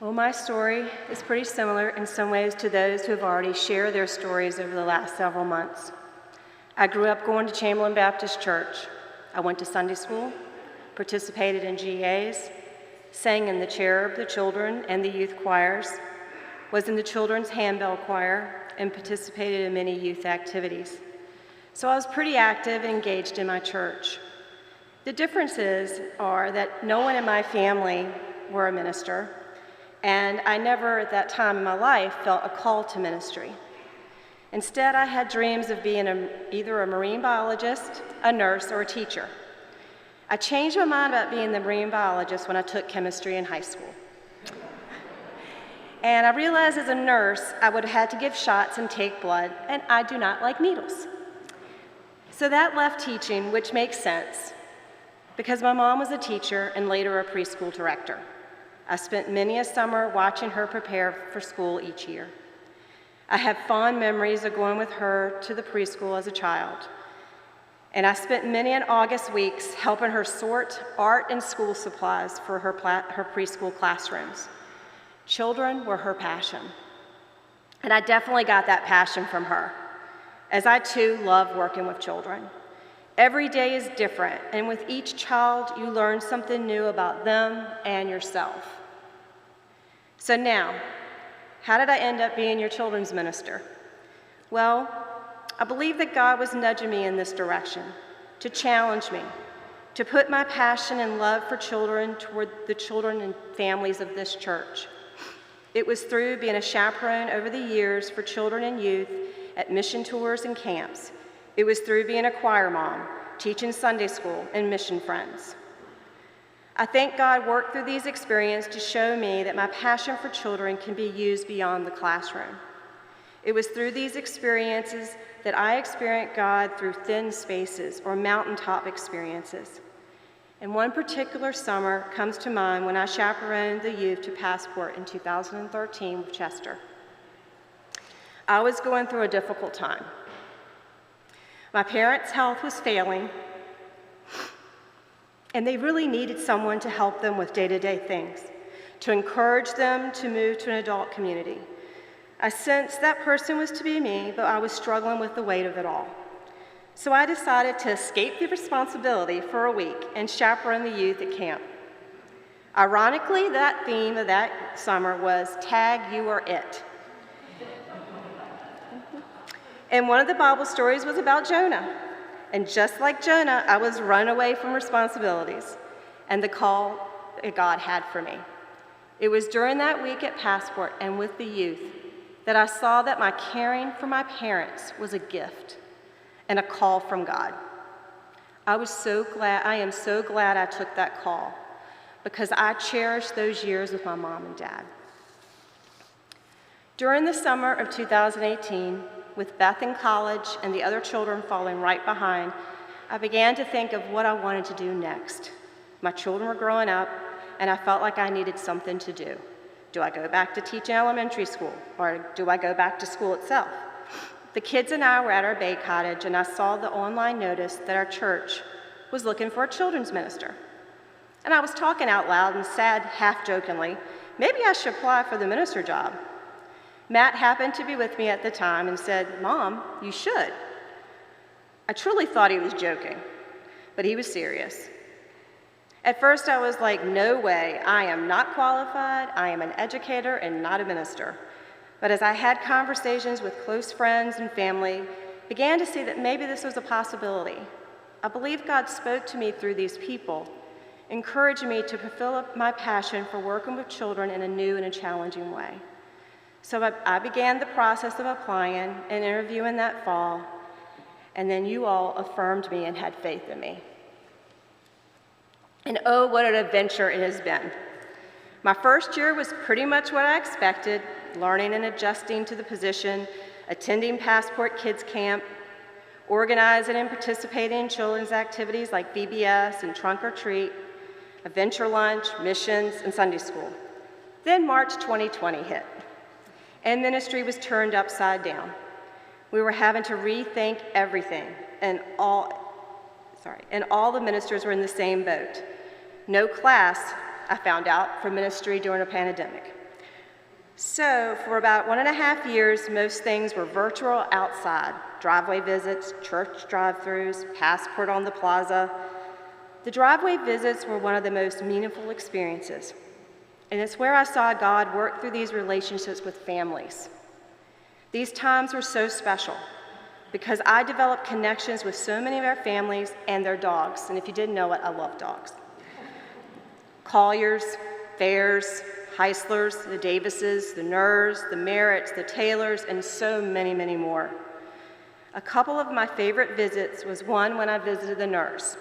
Well, my story is pretty similar in some ways to those who have already shared their stories over the last several months. I grew up going to Chamberlain Baptist Church. I went to Sunday school, participated in GAs, sang in the Cherub, the children, and the youth choirs, was in the children's handbell choir, and participated in many youth activities. So I was pretty active and engaged in my church. The differences are that no one in my family were a minister, and I never at that time in my life felt a call to ministry. Instead, I had dreams of being either a marine biologist, a nurse, or a teacher. I changed my mind about being the marine biologist when I took chemistry in high school. And I realized as a nurse, I would have had to give shots and take blood, and I do not like needles. So that left teaching, which makes sense, because my mom was a teacher and later a preschool director. I spent many a summer watching her prepare for school each year. I have fond memories of going with her to the preschool as a child. And I spent many an August weeks helping her sort art and school supplies for her preschool classrooms. Children were her passion. And I definitely got that passion from her, as I too love working with children. Every day is different, and with each child, you learn something new about them and yourself. So now, how did I end up being your children's minister? Well, I believe that God was nudging me in this direction, to challenge me, to put my passion and love for children toward the children and families of this church. It was through being a chaperone over the years for children and youth at mission tours and camps. It was through being a choir mom, teaching Sunday school, and mission friends. I thank God worked through these experiences to show me that my passion for children can be used beyond the classroom. It was through these experiences that I experienced God through thin spaces or mountaintop experiences. And one particular summer comes to mind when I chaperoned the youth to Passport in 2013 with Chester. I was going through a difficult time. My parents' health was failing, and they really needed someone to help them with day-to-day things, to encourage them to move to an adult community. I sensed that person was to be me, but I was struggling with the weight of it all. So I decided to escape the responsibility for a week and chaperone the youth at camp. Ironically, that theme of that summer was Tag You Are It. And one of the Bible stories was about Jonah. And just like Jonah, I was run away from responsibilities and the call that God had for me. It was during that week at Passport and with the youth that I saw that my caring for my parents was a gift and a call from God. I am so glad I took that call, because I cherished those years with my mom and dad. During the summer of 2018, with Beth in college and the other children following right behind, I began to think of what I wanted to do next. My children were growing up, and I felt like I needed something to do. Do I go back to teaching elementary school, or do I go back to school itself? The kids and I were at our Bay Cottage, and I saw the online notice that our church was looking for a children's minister. And I was talking out loud and said, half-jokingly, maybe I should apply for the minister job. Matt happened to be with me at the time and said, Mom, you should. I truly thought he was joking, but he was serious. At first I was like, no way, I am not qualified, I am an educator and not a minister. But as I had conversations with close friends and family, began to see that maybe this was a possibility. I believe God spoke to me through these people, encouraging me to fulfill my passion for working with children in a new and a challenging way. So I began the process of applying and interviewing that fall, and then you all affirmed me and had faith in me. And oh, what an adventure it has been. My first year was pretty much what I expected, learning and adjusting to the position, attending Passport Kids Camp, organizing and participating in children's activities like VBS and Trunk or Treat, Adventure Lunch, missions, and Sunday school. Then March 2020 hit, and ministry was turned upside down. We were having to rethink everything, and all the ministers were in the same boat. No class, I found out, for ministry during a pandemic. So for about 1.5 years, most things were virtual outside. Driveway visits, church drive-thrus, passport on the plaza. The driveway visits were one of the most meaningful experiences. And it's where I saw God work through these relationships with families. These times were so special because I developed connections with so many of our families and their dogs. And if you didn't know it, I love dogs. Colliers, Fairs, Heislers, the Davises, the Nurs, the Merritts, the Taylors, and so many, many more. A couple of my favorite visits was one when I visited the Nurs.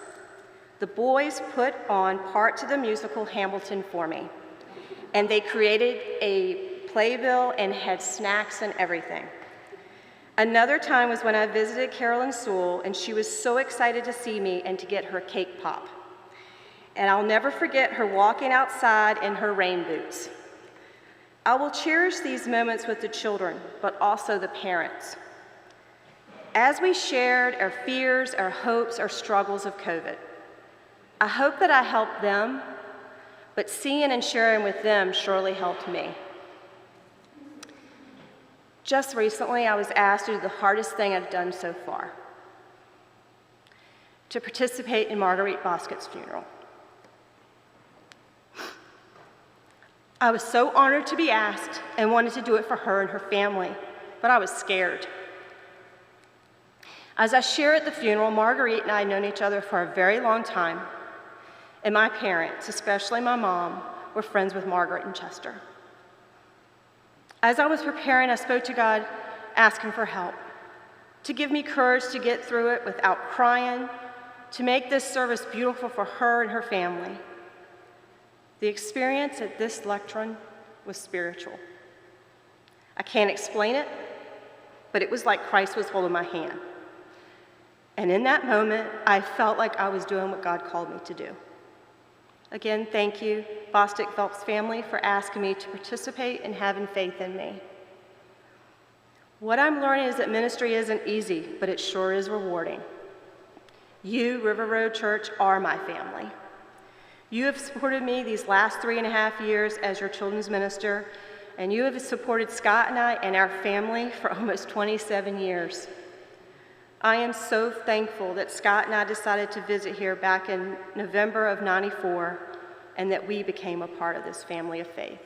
The boys put on parts of the musical Hamilton for me, and they created a playbill and had snacks and everything. Another time was when I visited Carolyn Sewell, and she was so excited to see me and to get her cake pop. And I'll never forget her walking outside in her rain boots. I will cherish these moments with the children, but also the parents. As we shared our fears, our hopes, our struggles of COVID, I hope that I helped them, but seeing and sharing with them surely helped me. Just recently, I was asked to do the hardest thing I've done so far, to participate in Marguerite Boskett's funeral. I was so honored to be asked and wanted to do it for her and her family, but I was scared. As I shared at the funeral, Marguerite and I had known each other for a very long time, and my parents, especially my mom, were friends with Margaret and Chester. As I was preparing, I spoke to God, asking for help, to give me courage to get through it without crying, to make this service beautiful for her and her family. The experience at this lectern was spiritual. I can't explain it, but it was like Christ was holding my hand. And in that moment, I felt like I was doing what God called me to do. Again, thank you, Bostic Phelps family, for asking me to participate and having faith in me. What I'm learning is that ministry isn't easy, but it sure is rewarding. You, River Road Church, are my family. You have supported me these last 3.5 years as your children's minister, and you have supported Scott and I and our family for almost 27 years. I am so thankful that Scott and I decided to visit here back in November of '94, and that we became a part of this family of faith.